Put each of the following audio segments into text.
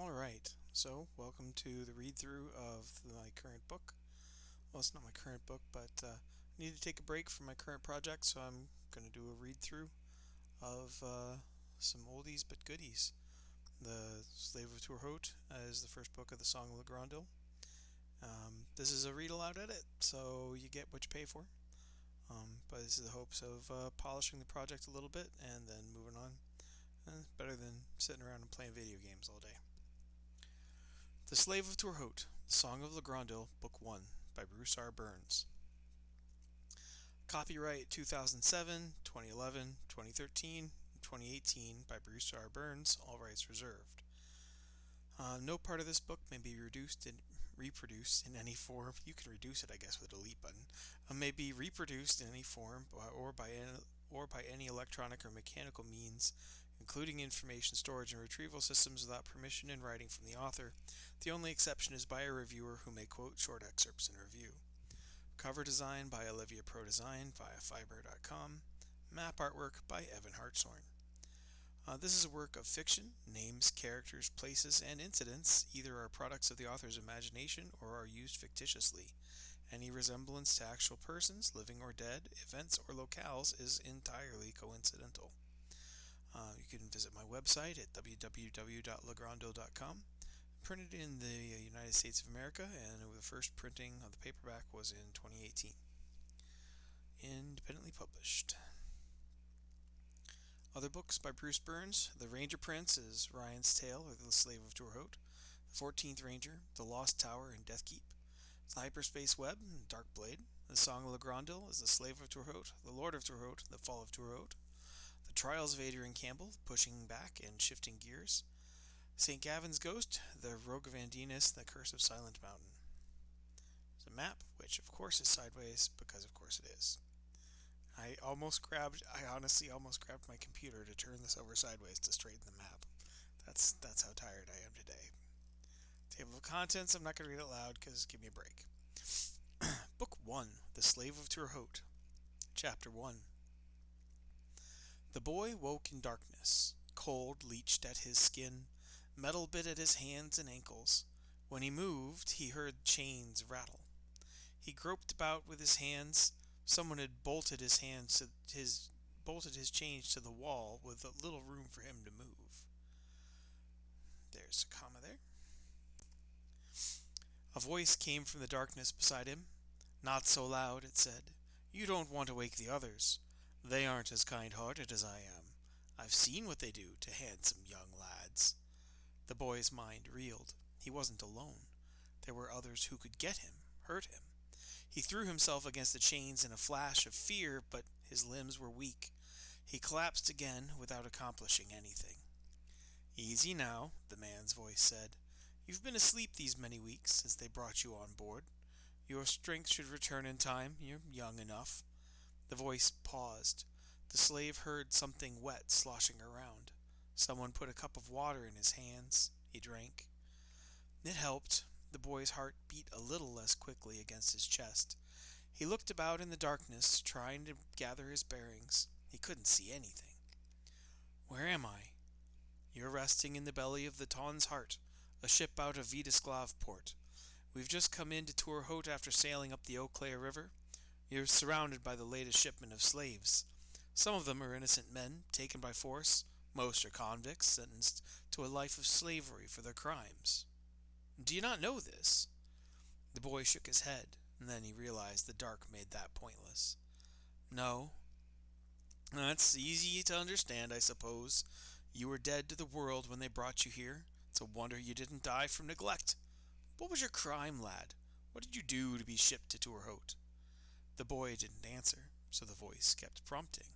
Alright, so welcome to the read-through of my current book. Well, it's not my current book, but I need to take a break from my current project, so I'm going to do a read-through of some oldies but goodies. The Slave of Toure Hote is the first book of the Song of Lagrandil. This is a read-aloud edit, so you get what you pay for. But this is the hopes of polishing the project a little bit and then moving on. Better than sitting around and playing video games all day. The Slave of Toure Hote, The Song of Lagrandil, Book 1, by Bruce R. Burns. Copyright 2007, 2011, 2013, 2018 by Bruce R. Burns, all rights reserved. No part of this book may be reproduced in any form. You can reduce it, I guess, with a delete button. May be reproduced in any form or by any electronic or mechanical means, including information storage and retrieval systems, without permission in writing from the author. The only exception is by a reviewer who may quote short excerpts in a review. Cover design by Olivia Pro Design via Fiverr.com. Map artwork by Evan Hartshorn. This is a work of fiction. Names, characters, places, and incidents either are products of the author's imagination or are used fictitiously. Any resemblance to actual persons, living or dead, events, or locales is entirely coincidental. You can visit my website at www.lagrandil.com. Printed in the United States of America, and the first printing of the paperback was in 2018. Independently published. Other books by Bruce Burns. The Ranger Prince is Ryan's Tale, or The Slave of Toure Hote. The 14th Ranger, The Lost Tower and Deathkeep. The Hyperspace Web, Dark Blade. The Song of Lagrandil is The Slave of Toure Hote, The Lord of Toure Hote, The Fall of Toure Hote. The Trials of Adrian Campbell, Pushing Back and Shifting Gears. St. Gavin's Ghost, The Rogue of Andinus, The Curse of Silent Mountain. There's a map, which of course is sideways, because of course it is. I honestly almost grabbed my computer to turn this over sideways to straighten the map. That's how tired I am today. Table of contents, I'm not going to read it loud because give me a break. Book 1, The Slave of Toure Hote. Chapter 1. The boy woke in darkness. Cold leached at his skin. Metal bit at his hands and ankles. When he moved, he heard chains rattle. He groped about with his hands. Someone had bolted his chains to the wall with little room for him to move. There's a comma there. A voice came from the darkness beside him. Not so loud, it said. You don't want to wake the others. They aren't as kind-hearted as I am. I've seen what they do to handsome young lads. The boy's mind reeled. He wasn't alone. There were others who could get him, hurt him. He threw himself against the chains in a flash of fear, but his limbs were weak. He collapsed again without accomplishing anything. Easy now, the man's voice said. You've been asleep these many weeks since they brought you on board. Your strength should return in time. You're young enough. The voice paused. The slave heard something wet sloshing around. Someone put a cup of water in his hands. He drank. It helped. The boy's heart beat a little less quickly against his chest. He looked about in the darkness, trying to gather his bearings. He couldn't see anything. Where am I? You're resting in the belly of the Ton's Heart, a ship out of Vidisklav port. We've just come into Toure Hote after sailing up the Eau Claire River. You're surrounded by the latest shipment of slaves. Some of them are innocent men, taken by force. Most are convicts, sentenced to a life of slavery for their crimes. Do you not know this? The boy shook his head, and then he realized the dark made that pointless. No. That's easy to understand, I suppose. You were dead to the world when they brought you here. It's a wonder you didn't die from neglect. What was your crime, lad? What did you do to be shipped to Toure Hote? The boy didn't answer, so the voice kept prompting.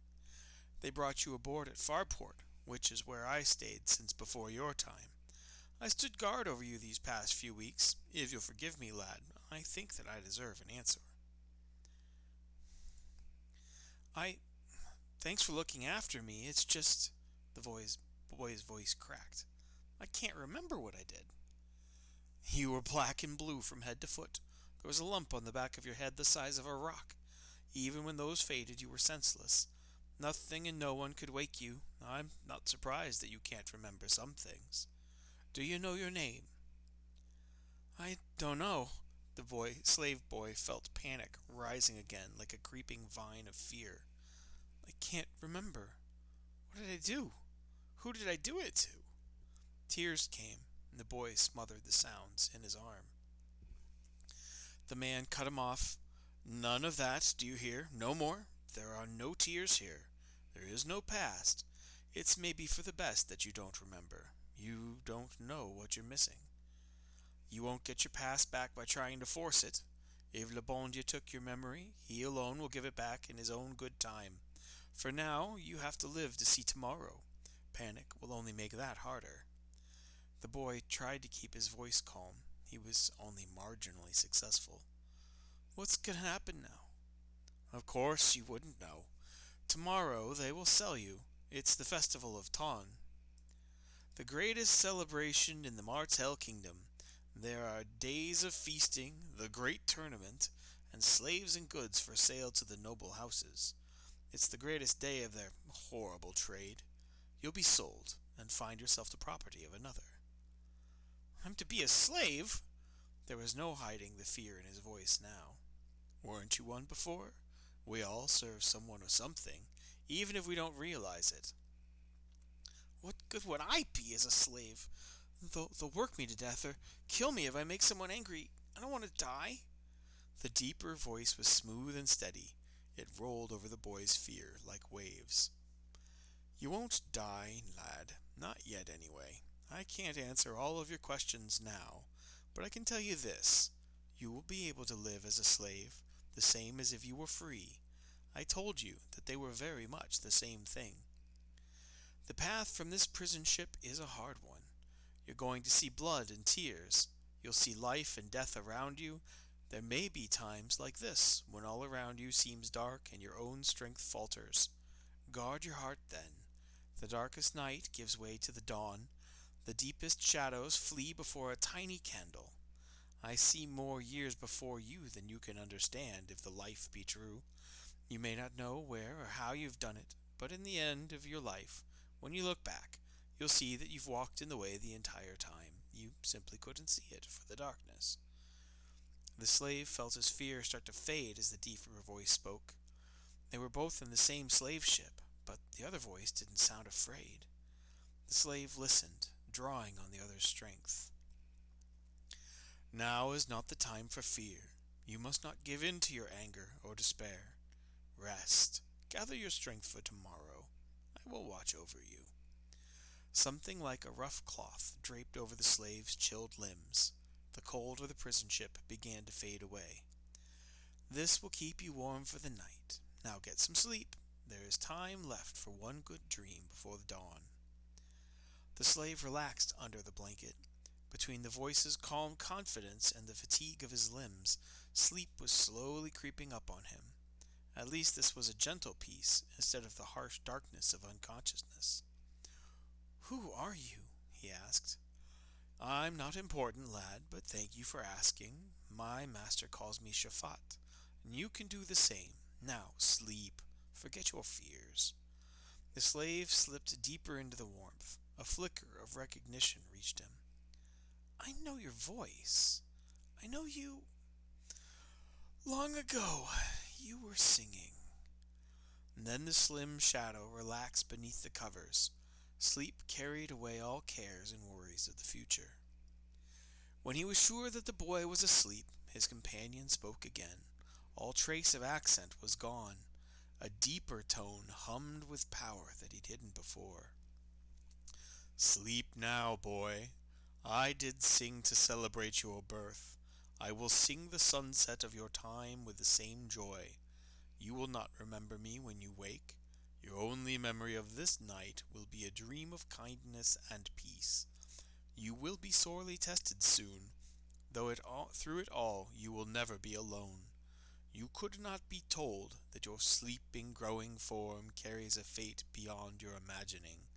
They brought you aboard at Farport, which is where I stayed since before your time. I stood guard over you these past few weeks. If you'll forgive me, lad, I think that I deserve an answer. Thanks for looking after me. It's just... The boy's voice cracked. I can't remember what I did. You were black and blue from head to foot. There was a lump on the back of your head the size of a rock. Even when those faded, you were senseless. Nothing and no one could wake you. I'm not surprised that you can't remember some things. Do you know your name?" "I don't know." Slave boy felt panic rising again like a creeping vine of fear. "I can't remember. What did I do? Who did I do it to?" Tears came, and the boy smothered the sounds in his arm. The man cut him off. "None of that, do you hear? No more. There are no tears here. There is no past. It's maybe for the best that you don't remember. You don't know what you're missing. You won't get your past back by trying to force it. If le bon Dieu took your memory, he alone will give it back in his own good time. For now, you have to live to see tomorrow. Panic will only make that harder." The boy tried to keep his voice calm. He was only marginally successful. "What's going to happen now?" "Of course you wouldn't know. Tomorrow they will sell you. It's the festival of Ton, the greatest celebration in the Martel Kingdom. There are days of feasting, the great tournament, and slaves and goods for sale to the noble houses. It's the greatest day of their horrible trade. You'll be sold, and find yourself the property of another." "I'm to be a slave?" There was no hiding the fear in his voice now. "Weren't you one before? We all serve someone or something, even if we don't realize it." "What good would I be as a slave? They'll work me to death or kill me if I make someone angry. I don't want to die." The deeper voice was smooth and steady. It rolled over the boy's fear like waves. "You won't die, lad. Not yet, anyway. I can't answer all of your questions now, but I can tell you this. You will be able to live as a slave, the same as if you were free. I told you that they were very much the same thing. The path from this prison ship is a hard one. You're going to see blood and tears. You'll see life and death around you. There may be times like this, when all around you seems dark and your own strength falters. Guard your heart then. The darkest night gives way to the dawn. The deepest shadows flee before a tiny candle. I see more years before you than you can understand, if the life be true. You may not know where or how you've done it, but in the end of your life, when you look back, you'll see that you've walked in the way the entire time. You simply couldn't see it for the darkness." The slave felt his fear start to fade as the deeper voice spoke. They were both in the same slave ship, but the other voice didn't sound afraid. The slave listened, drawing on the other's strength. "Now is not the time for fear. You must not give in to your anger or despair. Rest. Gather your strength for tomorrow. I will watch over you." Something like a rough cloth draped over the slave's chilled limbs. The cold of the prison ship began to fade away. "This will keep you warm for the night. Now get some sleep. There is time left for one good dream before the dawn." The slave relaxed under the blanket. Between the voice's calm confidence and the fatigue of his limbs, sleep was slowly creeping up on him. At least this was a gentle peace, instead of the harsh darkness of unconsciousness. "Who are you?" he asked. "I'm not important, lad, but thank you for asking. My master calls me Shafat, and you can do the same. Now, sleep. Forget your fears." The slave slipped deeper into the warmth. A flicker of recognition reached him. "I know your voice. I know you. Long ago, you were singing." And then the slim shadow relaxed beneath the covers. Sleep carried away all cares and worries of the future. When he was sure that the boy was asleep, his companion spoke again. All trace of accent was gone. A deeper tone hummed with power that he didn't before. "Sleep now, boy. I did sing to celebrate your birth. I will sing the sunset of your time with the same joy. You will not remember me when you wake. Your only memory of this night will be a dream of kindness and peace. You will be sorely tested soon, though through it all you will never be alone. You could not be told that your sleeping, growing form carries a fate beyond your imagining.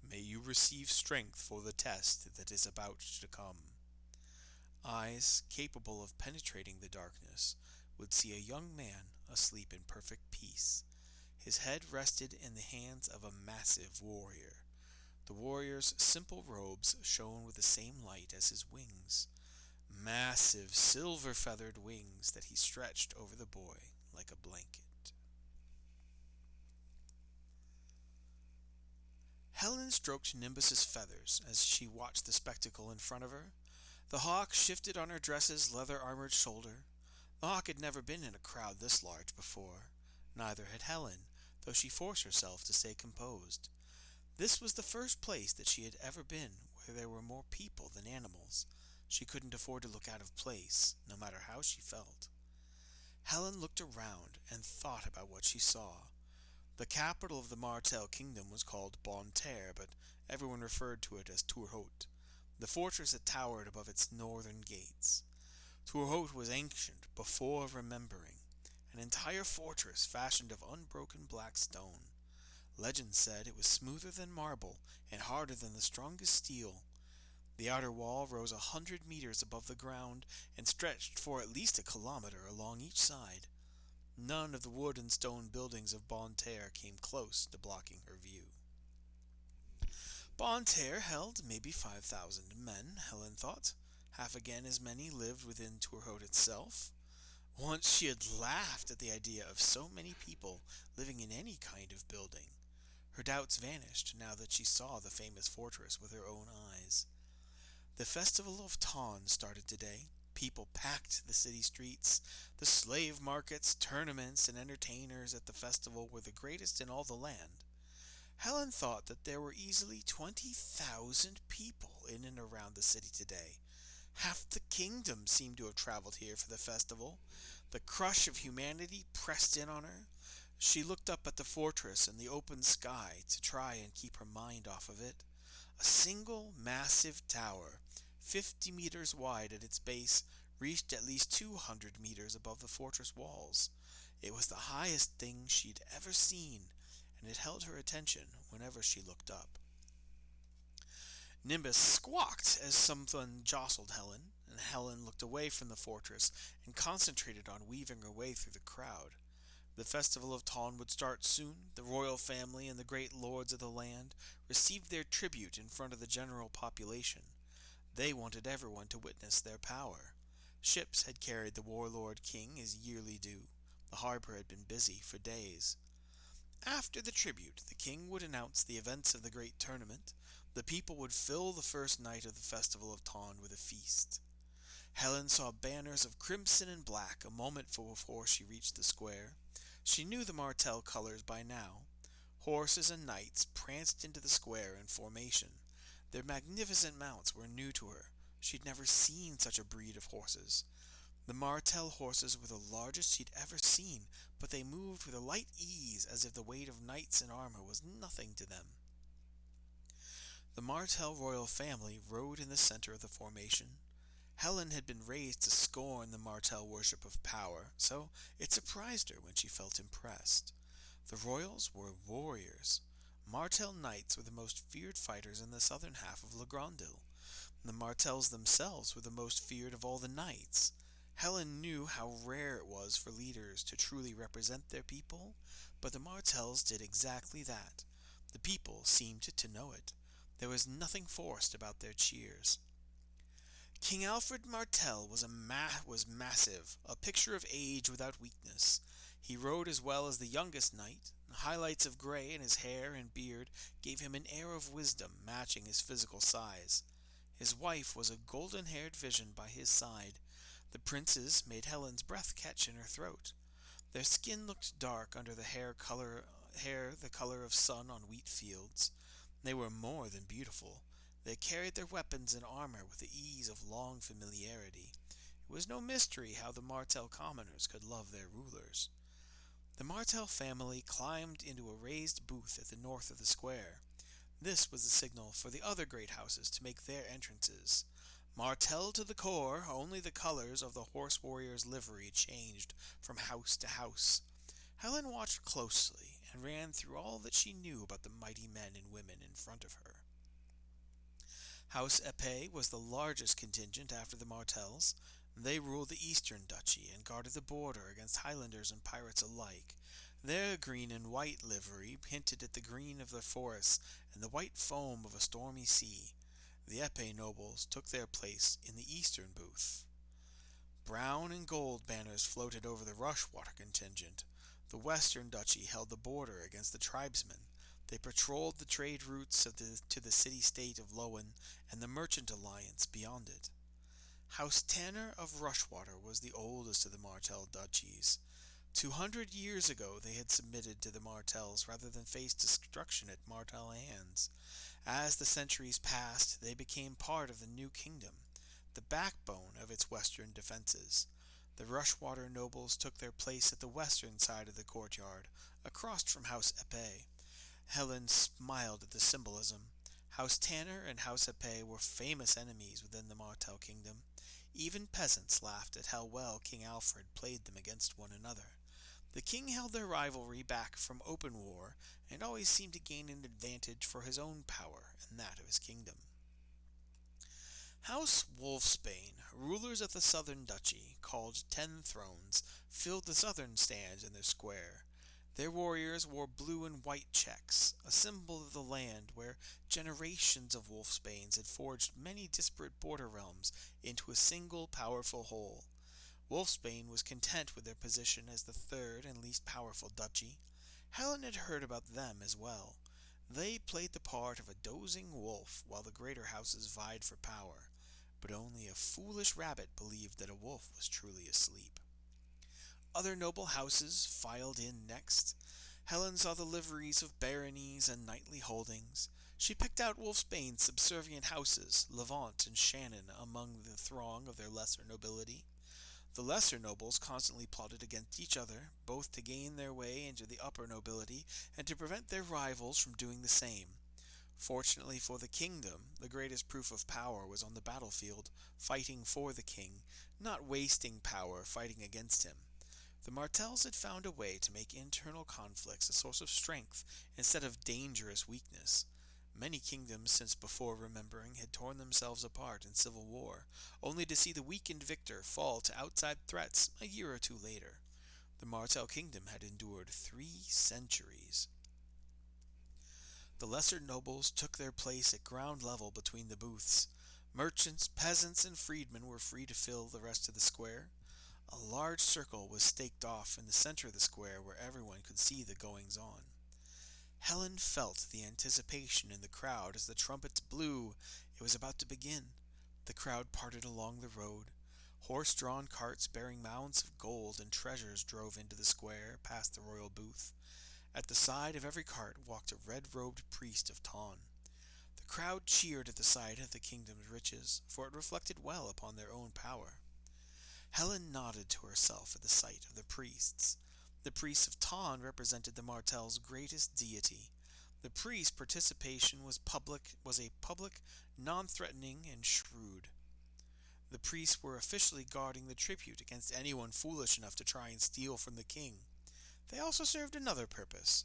May you receive strength for the test that is about to come." Eyes capable of penetrating the darkness would see a young man asleep in perfect peace. His head rested in the hands of a massive warrior. The warrior's simple robes shone with the same light as his wings, massive silver-feathered wings that he stretched over the boy like a blanket. Helen stroked Nimbus's feathers as she watched the spectacle in front of her. The hawk shifted on her dress's leather-armored shoulder. The hawk had never been in a crowd this large before. Neither had Helen, though she forced herself to stay composed. This was the first place that she had ever been where there were more people than animals. She couldn't afford to look out of place, no matter how she felt. Helen looked around and thought about what she saw. The capital of the Martel kingdom was called Bonne Terre, but everyone referred to it as Toure Hote. The fortress had towered above its northern gates. Toure Hote was ancient before remembering, an entire fortress fashioned of unbroken black stone. Legend said it was smoother than marble and harder than the strongest steel. The outer wall rose 100 meters above the ground and stretched for at least a kilometer along each side. None of the wood and stone buildings of Bonne Terre came close to blocking her view. Bonne Terre held maybe 5,000 men, Helen thought. Half again as many lived within Toure Hote itself. Once she had laughed at the idea of so many people living in any kind of building. Her doubts vanished now that she saw the famous fortress with her own eyes. The Festival of Toure started today. People packed the city streets. The slave markets, tournaments, and entertainers at the festival were the greatest in all the land. Helen thought that there were easily 20,000 people in and around the city today. Half the kingdom seemed to have traveled here for the festival. The crush of humanity pressed in on her. She looked up at the fortress and the open sky to try and keep her mind off of it. A single massive tower, 50 meters wide at its base, reached at least 200 meters above the fortress walls. It was the highest thing she'd ever seen, and it held her attention whenever she looked up. Nimbus squawked as someone jostled Helen, and Helen looked away from the fortress and concentrated on weaving her way through the crowd. The Festival of Toure would start soon. The royal family and the great lords of the land received their tribute in front of the general population. They wanted everyone to witness their power. Ships had carried the warlord king his yearly due. The harbor had been busy for days. After the tribute, the king would announce the events of the great tournament. The people would fill the first night of the Festival of Toure with a feast. Helen saw banners of crimson and black a moment before she reached the square. She knew the Martel colors by now. Horses and knights pranced into the square in formation. Their magnificent mounts were new to her. She'd never seen such a breed of horses. The Martel horses were the largest she'd ever seen, but they moved with a light ease as if the weight of knights in armor was nothing to them. The Martel royal family rode in the center of the formation. Helen had been raised to scorn the Martel worship of power, so it surprised her when she felt impressed. The royals were warriors. Martel knights were the most feared fighters in the southern half of Lagrandil. The Martels themselves were the most feared of all the knights. Helen knew how rare it was for leaders to truly represent their people, but the Martels did exactly that. The people seemed to know it. There was nothing forced about their cheers. King Alfred Martel was massive, a picture of age without weakness. He rode as well as the youngest knight. Highlights of gray in his hair and beard gave him an air of wisdom matching his physical size. His wife was a golden-haired vision by his side. The princes made Helen's breath catch in her throat. Their skin looked dark under the hair the color of sun on wheat fields. They were more than beautiful. They carried their weapons and armor with the ease of long familiarity. It was no mystery how the Martel commoners could love their rulers. The Martel family climbed into a raised booth at the north of the square. This was the signal for the other great houses to make their entrances. Martel to the core, only the colors of the horse warrior's livery changed from house to house. Helen watched closely and ran through all that she knew about the mighty men and women in front of her. House Epée was the largest contingent after the Martels. They ruled the eastern duchy and guarded the border against Highlanders and pirates alike. Their green and white livery hinted at the green of the forests and the white foam of a stormy sea. The épée nobles took their place in the eastern booth. Brown and gold banners floated over the Rushwater contingent. The western duchy held the border against the tribesmen. They patrolled the trade routes to the city-state of Lowen and the merchant alliance beyond it. House Tanner of Rushwater was the oldest of the Martell duchies. 200 years ago they had submitted to the Martells rather than face destruction at Martell hands. As the centuries passed, they became part of the new kingdom, the backbone of its western defenses. The Rushwater nobles took their place at the western side of the courtyard, across from House Epée. Helen smiled at the symbolism. House Tanner and House Epée were famous enemies within the Martell kingdom. Even peasants laughed at how well King Alfred played them against one another. The king held their rivalry back from open war, and always seemed to gain an advantage for his own power and that of his kingdom. House Wolfsbane, rulers of the southern duchy, called 10 Thrones, filled the southern stands in their square. Their warriors wore blue and white checks, a symbol of the land where generations of Wolfsbanes had forged many disparate border realms into a single powerful whole. Wolfsbane was content with their position as the third and least powerful duchy. Helen had heard about them as well. They played the part of a dozing wolf while the greater houses vied for power, but only a foolish rabbit believed that a wolf was truly asleep. Other noble houses filed in next. Helen saw the liveries of baronies and knightly holdings. She picked out Wolfsbane's subservient houses, Levant and Shannon, among the throng of their lesser nobility. The lesser nobles constantly plotted against each other, both to gain their way into the upper nobility and to prevent their rivals from doing the same. Fortunately for the kingdom, the greatest proof of power was on the battlefield, fighting for the king, not wasting power fighting against him. The Martells had found a way to make internal conflicts a source of strength instead of dangerous weakness. Many kingdoms since before remembering had torn themselves apart in civil war, only to see the weakened victor fall to outside threats a year or two later. The Martell kingdom had endured 3 centuries. The lesser nobles took their place at ground level between the booths. Merchants, peasants, and freedmen were free to fill the rest of the square. A large circle was staked off in the center of the square where everyone could see the goings-on. Helen felt the anticipation in the crowd as the trumpets blew. It was about to begin. The crowd parted along the road. Horse-drawn carts bearing mounds of gold and treasures drove into the square, past the royal booth. At the side of every cart walked a red-robed priest of Taun. The crowd cheered at the sight of the kingdom's riches, for it reflected well upon their own power. Helen nodded to herself at the sight of the priests. The priests of Taun represented the Martell's greatest deity. The priest's participation was a public, non-threatening, and shrewd. The priests were officially guarding the tribute against anyone foolish enough to try and steal from the king. They also served another purpose.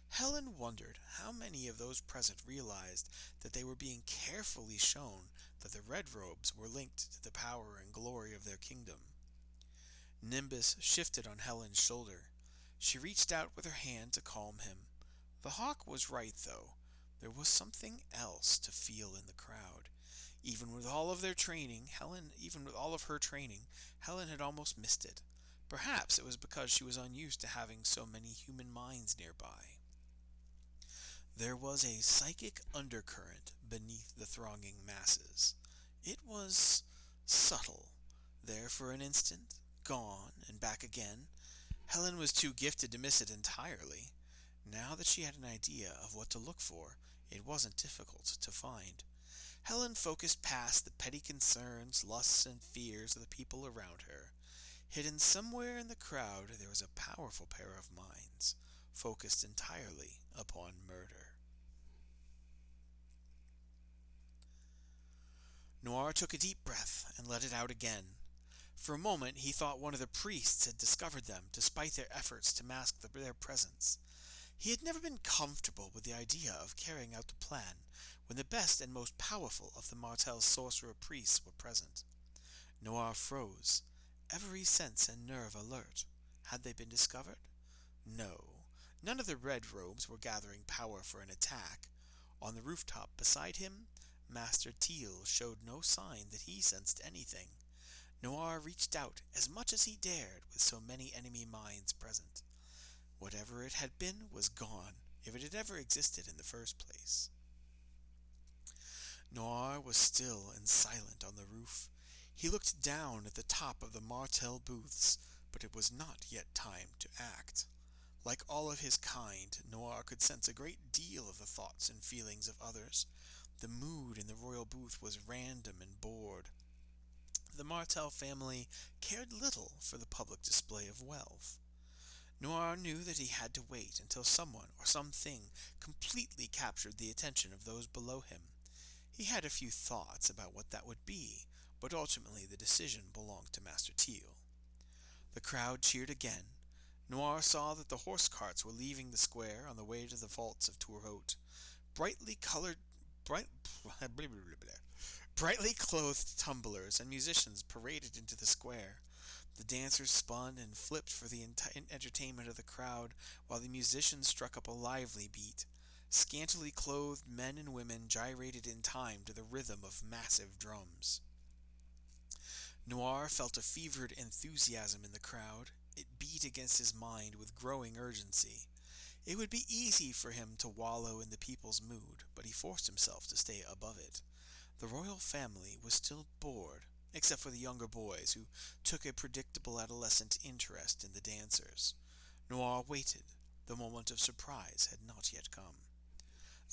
Helen wondered how many of those present realized that they were being carefully shown that the red robes were linked to the power and glory of their kingdom. Nimbus shifted on Helen's shoulder. She reached out with her hand to calm him. The hawk was right, though. There was something else to feel in the crowd. Even with all of her training, Helen had almost missed it. Perhaps it was because she was unused to having so many human minds nearby. There was a psychic undercurrent beneath the thronging masses. It was subtle, there for an instant, gone, and back again. Helen was too gifted to miss it entirely. Now that she had an idea of what to look for, it wasn't difficult to find. Helen focused past the petty concerns, lusts, and fears of the people around her. Hidden somewhere in the crowd there was a powerful pair of minds, focused entirely upon murder. Noir took a deep breath and let it out again. For a moment he thought one of the priests had discovered them, despite their efforts to mask their presence. He had never been comfortable with the idea of carrying out the plan when the best and most powerful of the Martell's sorcerer priests were present. Noir froze, every sense and nerve alert. Had they been discovered? No. None of the red robes were gathering power for an attack. On the rooftop beside him, Master Teal showed no sign that he sensed anything. Noir reached out as much as he dared with so many enemy minds present. Whatever it had been was gone, if it had ever existed in the first place. Noir was still and silent on the roof. He looked down at the top of the Martel booths, but it was not yet time to act. Like all of his kind, Noir could sense a great deal of the thoughts and feelings of others. The mood in the royal booth was random and bored. The Martel family cared little for the public display of wealth. Noir knew that he had to wait until someone or something completely captured the attention of those below him. He had a few thoughts about what that would be, but ultimately the decision belonged to Master Teal. The crowd cheered again. Noir saw that the horse carts were leaving the square on the way to the vaults of Toure Hote. Brightly clothed tumblers and musicians paraded into the square. The dancers spun and flipped for the entertainment of the crowd, while the musicians struck up a lively beat. Scantily clothed men and women gyrated in time to the rhythm of massive drums. Noir felt a fevered enthusiasm in the crowd. It beat against his mind with growing urgency. It would be easy for him to wallow in the people's mood, but he forced himself to stay above it. The royal family was still bored, except for the younger boys, who took a predictable adolescent interest in the dancers. Noir waited. The moment of surprise had not yet come.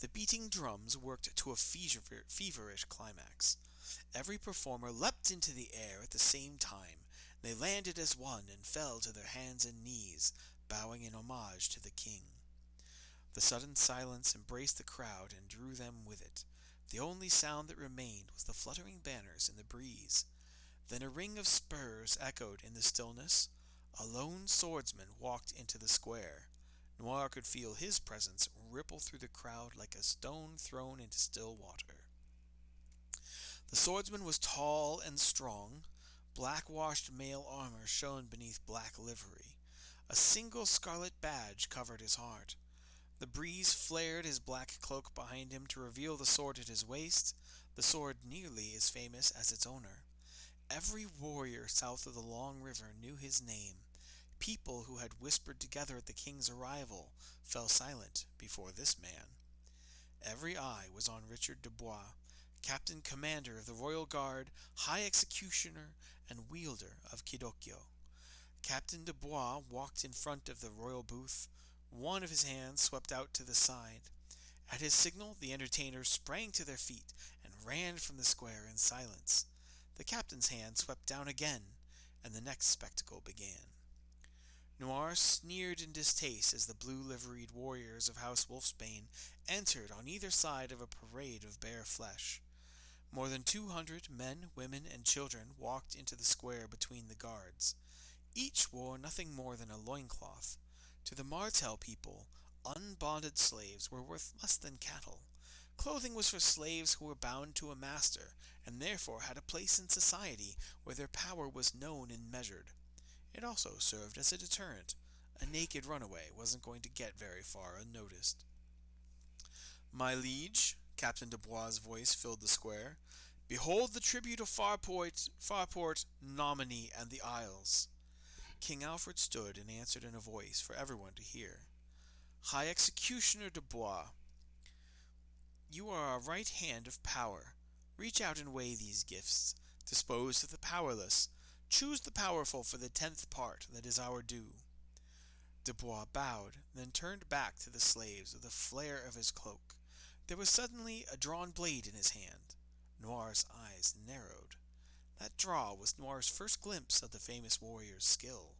The beating drums worked to a feverish climax. Every performer leapt into the air at the same time. They landed as one and fell to their hands and knees, bowing in homage to the king. The sudden silence embraced the crowd and drew them with it. The only sound that remained was the fluttering banners in the breeze. Then a ring of spurs echoed in the stillness. A lone swordsman walked into the square. Noir could feel his presence ripple through the crowd like a stone thrown into still water. The swordsman was tall and strong. Black-washed mail armor shone beneath black livery. A single scarlet badge covered his heart. The breeze flared his black cloak behind him to reveal the sword at his waist, the sword nearly as famous as its owner. Every warrior south of the long river knew his name. People who had whispered together at the king's arrival fell silent before this man. Every eye was on Richard de Bois, Captain Commander of the Royal Guard, High Executioner, and Wielder of Kidokyo. Captain de Bois walked in front of the royal booth. One of his hands swept out to the side. At his signal, the entertainers sprang to their feet and ran from the square in silence. The captain's hand swept down again, and the next spectacle began. Noir sneered in distaste as the blue-liveried warriors of House Wolfsbane entered on either side of a parade of bare flesh. More than 200 men, women, and children walked into the square between the guards. Each wore nothing more than a loincloth. To the Martel people, unbonded slaves were worth less than cattle. Clothing was for slaves who were bound to a master, and therefore had a place in society where their power was known and measured. It also served as a deterrent. A naked runaway wasn't going to get very far unnoticed. "My liege," Captain de Bois' voice filled the square, "behold the tribute of Farport, Nominee, and the Isles." King Alfred stood and answered in a voice for everyone to hear. "High Executioner de Bois, you are a right hand of power. Reach out and weigh these gifts. Dispose of the powerless. Choose the powerful for the 10th part that is our due." De Bois bowed, then turned back to the slaves with a flare of his cloak. There was suddenly a drawn blade in his hand. Noir's eyes narrowed. That draw was Noir's first glimpse of the famous warrior's skill.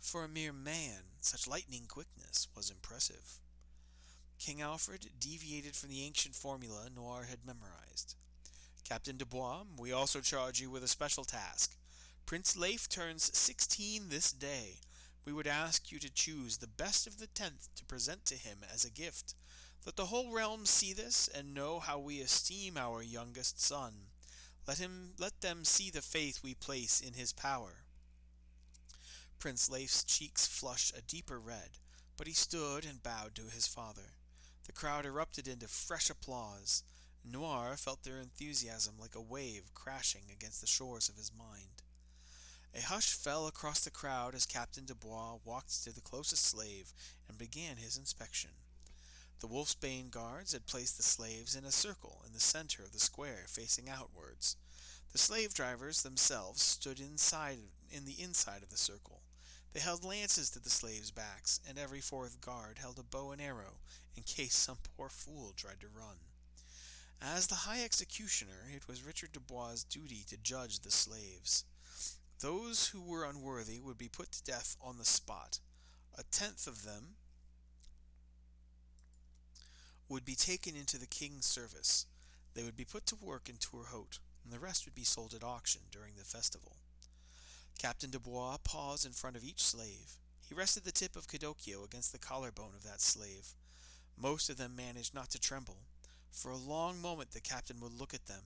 For a mere man, such lightning quickness was impressive. King Alfred deviated from the ancient formula Noir had memorized. "Captain de Bois, we also charge you with a special task. Prince Leif turns 16 this day. We would ask you to choose the best of the 10th to present to him as a gift. Let the whole realm see this, and know how we esteem our youngest son. Let them see the faith we place in his power." Prince Leif's cheeks flushed a deeper red, but he stood and bowed to his father. The crowd erupted into fresh applause. Noir felt their enthusiasm like a wave crashing against the shores of his mind. A hush fell across the crowd as Captain Dubois walked to the closest slave and began his inspection. The wolfsbane guards had placed the slaves in a circle in the center of the square facing outwards. The slave drivers themselves stood in the inside of the circle. They held lances to the slaves' backs, and every fourth guard held a bow and arrow in case some poor fool tried to run. As the high executioner, it was Richard Dubois' duty to judge the slaves. Those who were unworthy would be put to death on the spot. A tenth of them would be taken into the king's service. They would be put to work in Toure Hote, and the rest would be sold at auction during the festival. Captain Dubois paused in front of each slave. He rested the tip of Cadocio against the collarbone of that slave. Most of them managed not to tremble. For a long moment the captain would look at them.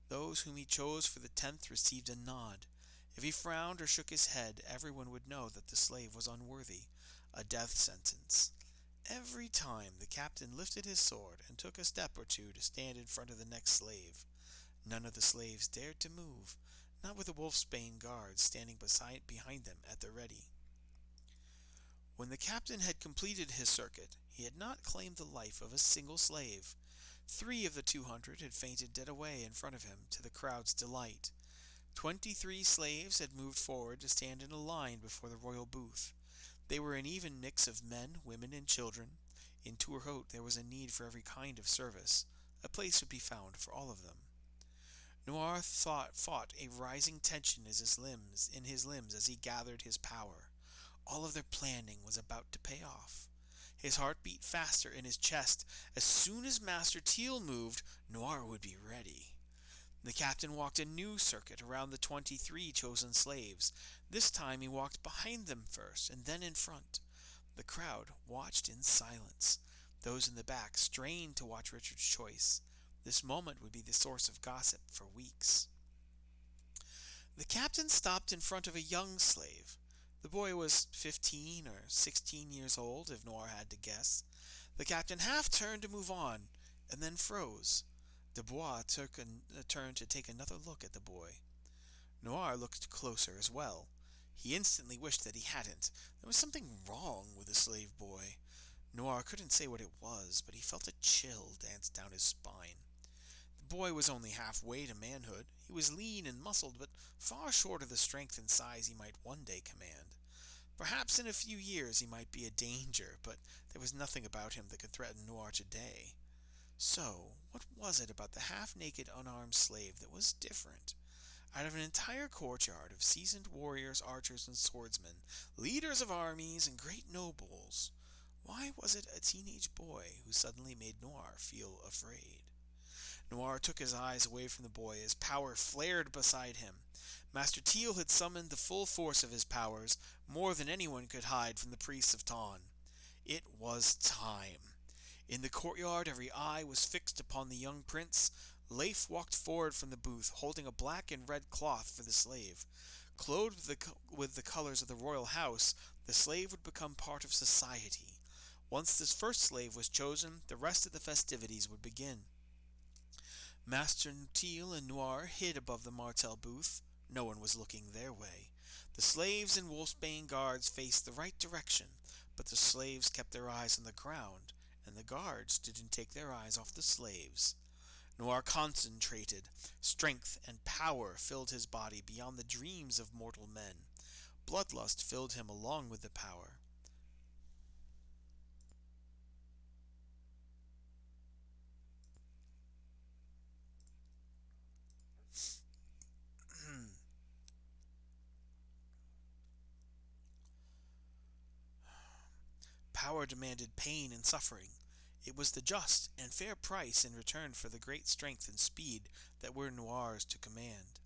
Those whom he chose for the 10th received a nod. If he frowned or shook his head, everyone would know that the slave was unworthy, a death sentence. Every time the captain lifted his sword and took a step or two to stand in front of the next slave. None of the slaves dared to move, not with the wolfsbane guards standing behind them at the ready. When the captain had completed his circuit, he had not claimed the life of a single slave. 3 of the 200 had fainted dead away in front of him, to the crowd's delight. 23 slaves had moved forward to stand in a line before the royal booth. They were an even mix of men, women, and children. In Toure Hote there was a need for every kind of service. A place would be found for all of them. Noir fought a rising tension in his limbs as he gathered his power. All of their planning was about to pay off. His heart beat faster in his chest. As soon as Master Teal moved, Noir would be ready. The captain walked a new circuit around the 23 chosen slaves. This time he walked behind them first, and then in front. The crowd watched in silence. Those in the back strained to watch Richard's choice. This moment would be the source of gossip for weeks. The captain stopped in front of a young slave. The boy was 15 or 16 years old, if Noir had to guess. The captain half turned to move on, and then froze. Dubois took a turn to take another look at the boy. Noir looked closer as well. He instantly wished that he hadn't. There was something wrong with the slave boy. Noir couldn't say what it was, but he felt a chill dance down his spine. The boy was only halfway to manhood. He was lean and muscled, but far short of the strength and size he might one day command. Perhaps in a few years he might be a danger, but there was nothing about him that could threaten Noir today. So, what was it about the half-naked, unarmed slave that was different? Out of an entire courtyard of seasoned warriors, archers, and swordsmen, leaders of armies, and great nobles, why was it a teenage boy who suddenly made Noir feel afraid? Noir took his eyes away from the boy as power flared beside him. Master Teal had summoned the full force of his powers, more than anyone could hide from the priests of Taun. It was time. In the courtyard, every eye was fixed upon the young prince. Leif walked forward from the booth, holding a black and red cloth for the slave. Clothed with the colors of the royal house, the slave would become part of society. Once this first slave was chosen, the rest of the festivities would begin. Master Teal and Noir hid above the Martel booth. No one was looking their way. The slaves and wolfsbane guards faced the right direction, but the slaves kept their eyes on the ground, and the guards didn't take their eyes off the slaves. Noir concentrated. Strength and power filled his body beyond the dreams of mortal men. Bloodlust filled him along with the power. Power demanded pain and suffering. It was the just and fair price in return for the great strength and speed that were Noir's to command.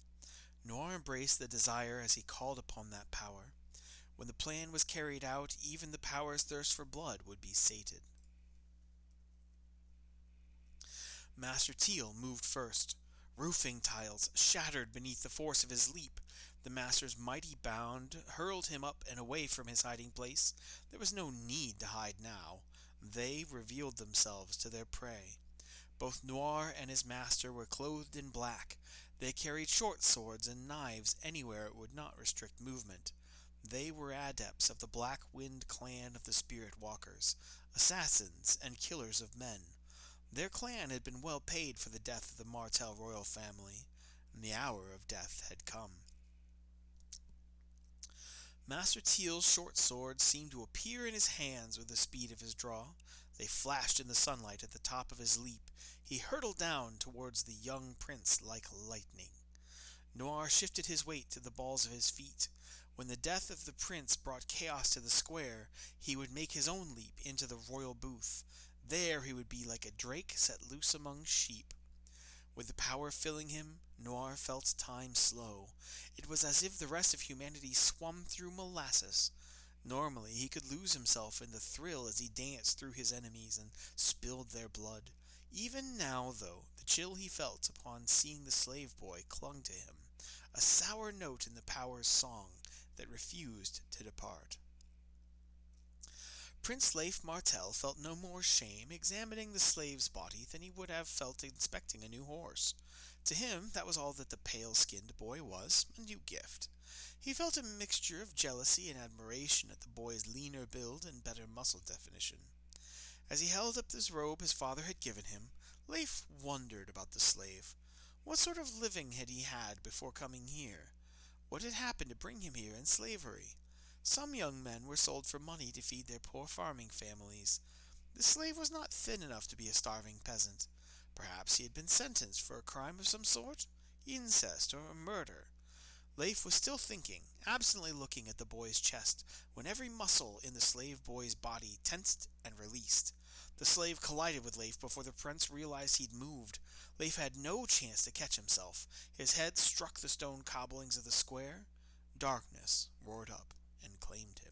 Noir embraced the desire as he called upon that power. When the plan was carried out, even the power's thirst for blood would be sated. Master Teal moved first. Roofing tiles shattered beneath the force of his leap. The master's mighty bound hurled him up and away from his hiding place. There was no need to hide now. They revealed themselves to their prey. Both Noir and his master were clothed in black. They carried short swords and knives anywhere it would not restrict movement. They were adepts of the Black Wind clan of the Spirit Walkers, assassins and killers of men. Their clan had been well paid for the death of the Martell royal family, and the hour of death had come. Master Teal's short swords seemed to appear in his hands with the speed of his draw. They flashed in the sunlight at the top of his leap. He hurtled down towards the young prince like lightning. Noir shifted his weight to the balls of his feet. When the death of the prince brought chaos to the square, he would make his own leap into the royal booth. There he would be like a drake set loose among sheep. With the power filling him, Noir felt time slow. It was as if the rest of humanity swum through molasses. Normally, he could lose himself in the thrill as he danced through his enemies and spilled their blood. Even now, though, the chill he felt upon seeing the slave boy clung to him, a sour note in the power's song that refused to depart. Prince Leif Martell felt no more shame examining the slave's body than he would have felt inspecting a new horse. To him, that was all that the pale-skinned boy was, a new gift. He felt a mixture of jealousy and admiration at the boy's leaner build and better muscle definition. As he held up this robe his father had given him, Leif wondered about the slave. What sort of living had he had before coming here? What had happened to bring him here in slavery? Some young men were sold for money to feed their poor farming families. The slave was not thin enough to be a starving peasant. Perhaps he had been sentenced for a crime of some sort? Incest or murder? Leif was still thinking, absently looking at the boy's chest, when every muscle in the slave boy's body tensed and released. The slave collided with Leif before the prince realized he'd moved. Leif had no chance to catch himself. His head struck the stone cobblings of the square. Darkness roared up and claimed him.